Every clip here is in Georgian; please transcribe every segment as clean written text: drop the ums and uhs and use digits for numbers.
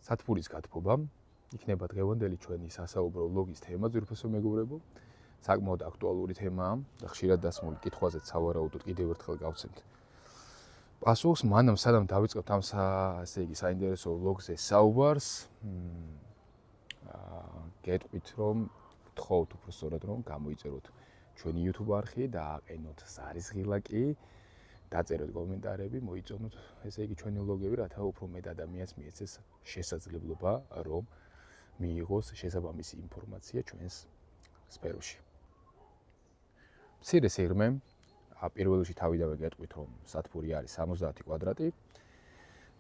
სათბურის გათბობა იქნება დღევანდელი ჩვენი სასაუბრო ვლოგის თემა, ძვირფასო მეგობრებო. საკმაოდ აქტუალური თემაა და ხშირად დასმული კითხვაზეც სავარაუდოდ კიდევ ერთხელ გავცემთ პასუხს, მანამ სანამ დავიწყებთ ამ ასე იგი საინტერესო ვლოგზე საუბარს, გეტყვით რომ გთხოვთ უბრალოდ რომ გამოიწეროთ ჩვენი YouTube არხი და აყენოთ ზარისღილაკი, დაწეროთ კომენტარები, მოიწონოთ ესე იგი ჩვენი ვლოგები, რათა უფრო მეტ ადამიანს მიეცეს შესაძლებლობა რომ მიიღოს შესაბამისი ინფორმაცია ჩვენს სფეროში. მცირე სიღრმე, პირველ რიგში თავიდანვე გეტყვით რომ სათბური არის 70 კვადრატი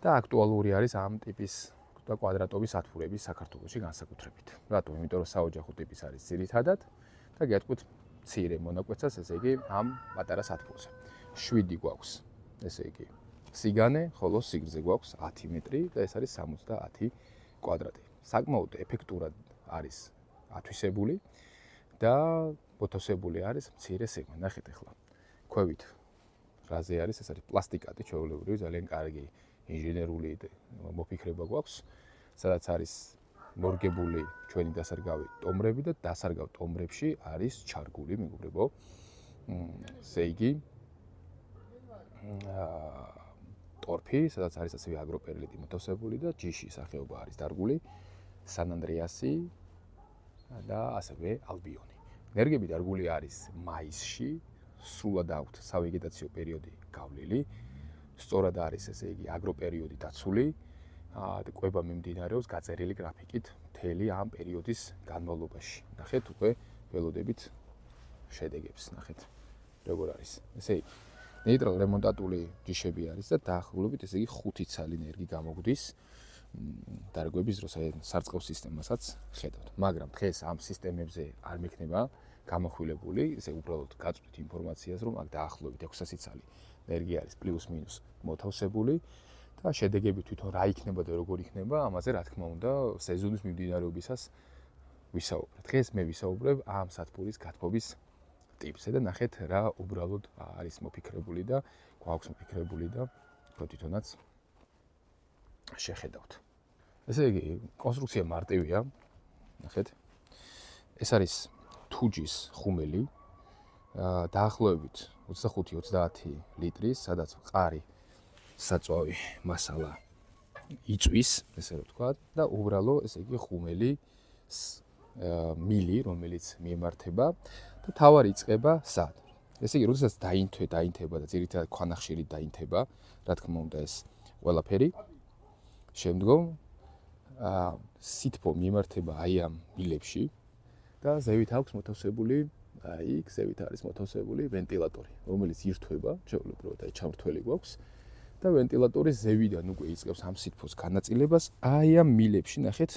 და აქტუალური არის ამ ტიპის და კვადრატობის სათბურები საქართველოში განსაკუთრებით. რატომ? იმიტომ რომ საოჯახო ტიპის არის ძირითადად და გეტყვით მცირე მონაკვეთსაც, ესე იგი ამ პატარა სათბურზე. 7 გვაქვს, ესე იგი სიგანე, ხოლო სიგრძე გვაქვს 10 მეტრი და ეს არის 70 კვადრატი. საკმაოდ ეფექტურად არის ათვისებული და მოთავსებული არის მცირე სიღრმე. ნახეთ ახლა. ქვევით რაზე არის? ეს არის პლასტიკატი, ჩვეულებრივი, ძალიან კარგი ინჟინერული მოფიქრება გვაქვს, სადაც არის მორგებული ჩვენი დასარგავი ტომბრები და დასარგავ ტომბრებში არის ჩარგული, მეგობრებო. ესე იგი ტორფი, სადაც არის ასევე აგროპერლიტი მოთავსებული და ჯიში სახეობა არის დარგული, სან-ანდრეასი და ასევე ალბიონი. ნერგები დარგული არის მაისში, სრულად აქვთ სავეგეტაციო პერიოდი გავლილი, სწორად არის ესე იგი აგროპერიოდი დაცული, კვება მიმდინარეობს გაწერილი გრაფიკით მთელი ამ პერიოდის განმავლობაში. ნახეთ უკვე ველოდებით შედეგებს, ნახეთ როგორ არის. ესე იგი ნეიტრალ რემონტატული ჯიშები არის და დაახლოებით ესე იგი 5 ცალი ნერგი გამოგვდის დარგვების დროს სარწყავ სისტემასაც ხედავთ. მაგრამ დღეს ამ სისტემებზე არ მექნება გამოხვილებული, ესე უბრალოდ გაწვდით ინფორმაციას, რომ აქ დაახლოებით 600 ცალი ნერგი არის პლუს მინუს მოთავსებული და შედეგები თვითონ რა იქნება და როგორ იქნება, ამაზე რა თქმა უნდა სეზონის მიმდინარეობისას ვისაუბრებ. დღეს მე ვისაუბრებ ამ სათბურის გათბობის ტიპზე და ნახეთ რა უბრალოდ არის მოფიქრებული და გვაქვს მოფიქრებული და თვითონაც შეხედავთ. ესე იგი კონსტრუქცია მარტივია. ნახეთ. ეს არის თუჯის ხუმელი, დაახლოებით 25-30 ლიტრის, სადაც მყარი საწვავი მასალა იწვის, ესე რომ ვთქვა, და უბრალო ესე იგი ხუმელი მილი, რომელიც მიემართება და თავარი იწყება სად? ესე იგი, როდესაც დაინთება და ძირითადად ქვანახშირით დაინთება, რა თქმა უნდა ეს ყველაფერი, შემდგომ სითბო მიემართება აი ამ მილებში და ზევით აქვს მოთავსებული, იქ ზევით არის მოთავსებული ვენტილატორი, რომელიც ირთვება, ჩვეულებრივად აი ჩამრთველი გვაქვს და ვენტილატორის ზევიდან უკვე იწყებს ამ სითბოს განაწილებას, აი ამ მილებში ნახეთ,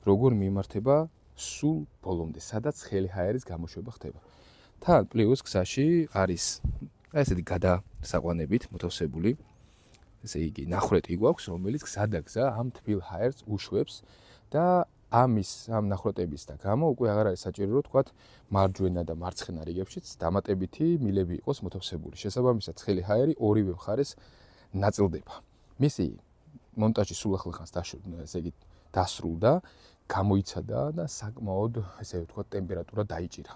როგორ მიემართება სულ ბოლომდე, სადაც ხელი ჰაერის გამოშვება ხდება. თან პლუს გზაში არის ესეთი გადასაყვანებით მოთავსებული, ესე იგი ნახრეტი გვაქვს, რომელიც გზადაგზა ამ თბილ ჰაერს უშვებს და ამ ნახრეტების და გამო უკვე აღარ არის საჭირო რომ თქვათ მარჯვენა და მარცხენა რიგებშიც დამატებითი მილები იყოს მოთავსებული. შესაბამისად, ცხელი ჰაერი ორივე მხარეს ნაწილდება. მისი მონტაჟი სულ ახლახანს ესე იგი დასრულდა, გამოიცადა და საკმაოდ ესე ვთქვათ ტემპერატურა დაიჭირა.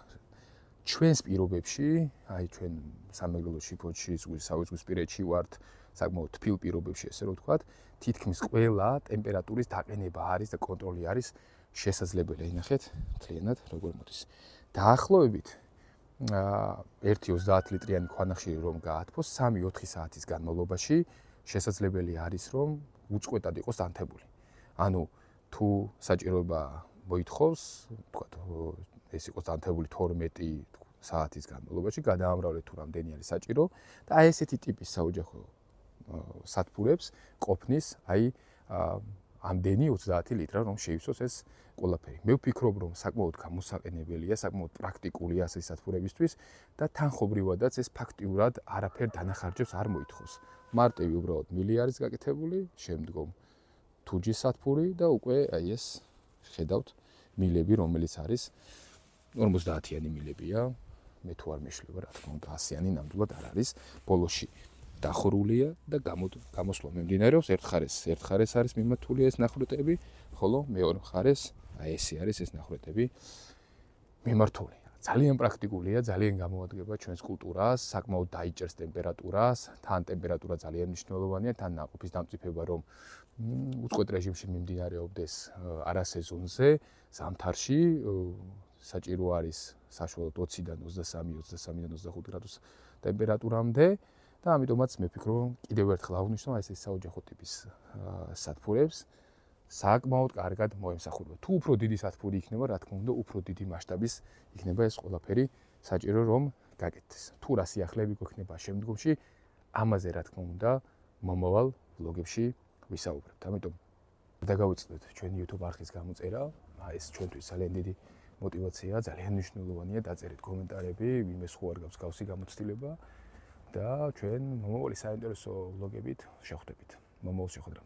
ჩვენს პირობებში, აი ჩვენ სამეგრელო შიფოთში, სავიზღვისპირეთში ვართ, საკმაოდ თბილ პირობებში, ესე რომ ვთქვათ, თითქმის ყველა ტემპერატურის დაყენება არის და კონტროლი არის შესაძლებელი. ნახეთ, მთლიანად როგორ მოდის. დაახლოებით 1-30 ლიტრიანი ქვანახშირი რომ გაათბოს 3-4 საათის განმავლობაში შესაძლებელი არის რომ უწყვეტად იყოს ანთებული. ანუ თუ საჭიროება მოითხოვს, ვთქვათ, ეს იყოს ანთებული 12 საათის განმავლობაში, გადაამრავლეთ თუ რამდენი არის საჭირო და აი ესეთი ტიპის საოჯახო სათბურებს ყოფნის აი ამდენი 30 ლიტრა რომ შეივსოს ეს ყველაფერი. მე ვფიქრობ რომ საკმაოდ გამოსაყენებელია, საკმაოდ პრაქტიკულია ასეთი სათბურებისთვის და თანხობრივადაც ეს ფაქტიურად არაფერ დანახარჯებს არ მოითხოვს. მარტივი უბრალოდ მილი არის გაკეთებული, შემდგომ თუჯის სათბური და უკვე აი ეს ხედავთ მილები, რომელიც არის 50-იანი მილებია. მე თუ არ მეშლება, რა თქმა უნდა 100-იანი ნამდვილად არ არის. ბოლოში დახურულია და გამოსვლა მიმდინარეობს. ერთ მხარეს არის მიმართული ეს ნახრუტები, ხოლო მეორე მხარეს აი ესე არის ეს ნახრუტები მიმართული. ძალიან პრაქტიკულია, ძალიან გამოადგება ჩვენს კულტურას, საკმაოდ დაიჭერს ტემპერატურას, თან ტემპერატურა ძალიან მნიშვნელოვანია, თან ნაყოფის დამწიფება რომ უწყვეტ რეჟიმში მიმდინარეობდეს არასეზონზე, ზამთარში საჭირო არის საშუალოდ 20-დან 23-დან 25 გრადუს ტემპერატურამდე და ამიტომაც მე ვფიქრობ, კიდევ ერთხელ აღვნიშნო ეს საოჯახო ტიპის სათბურებს საკმაოდ კარგად მოემსახურება. თუ უფრო დიდი სათბური იქნება, რა თქმა უნდა, უფრო დიდი მასშტაბის იქნება ეს ყველაფერი საჭირო რომ გაკეთდეს. თუ რა სიახლეები გვექნება შემდგომში, ამაზე რა თქმა უნდა, მომავალ ვლოგებში ვისაუბრებთ. ამიტომ დაგავიწყდეთ ჩვენი YouTube არხის გამოწერა. ეს ჩვენთვის ძალიან დიდი мотивация, ძალიან მნიშვნელოვანია. დაწერეთ კომენტარები, ვინმე სხვა არ გაქვს გავსი გამოცდილება და ჩვენ მომავალი საინტერესო ვლოგებით შევხვდებით. მომავალ შეხვედრამდე.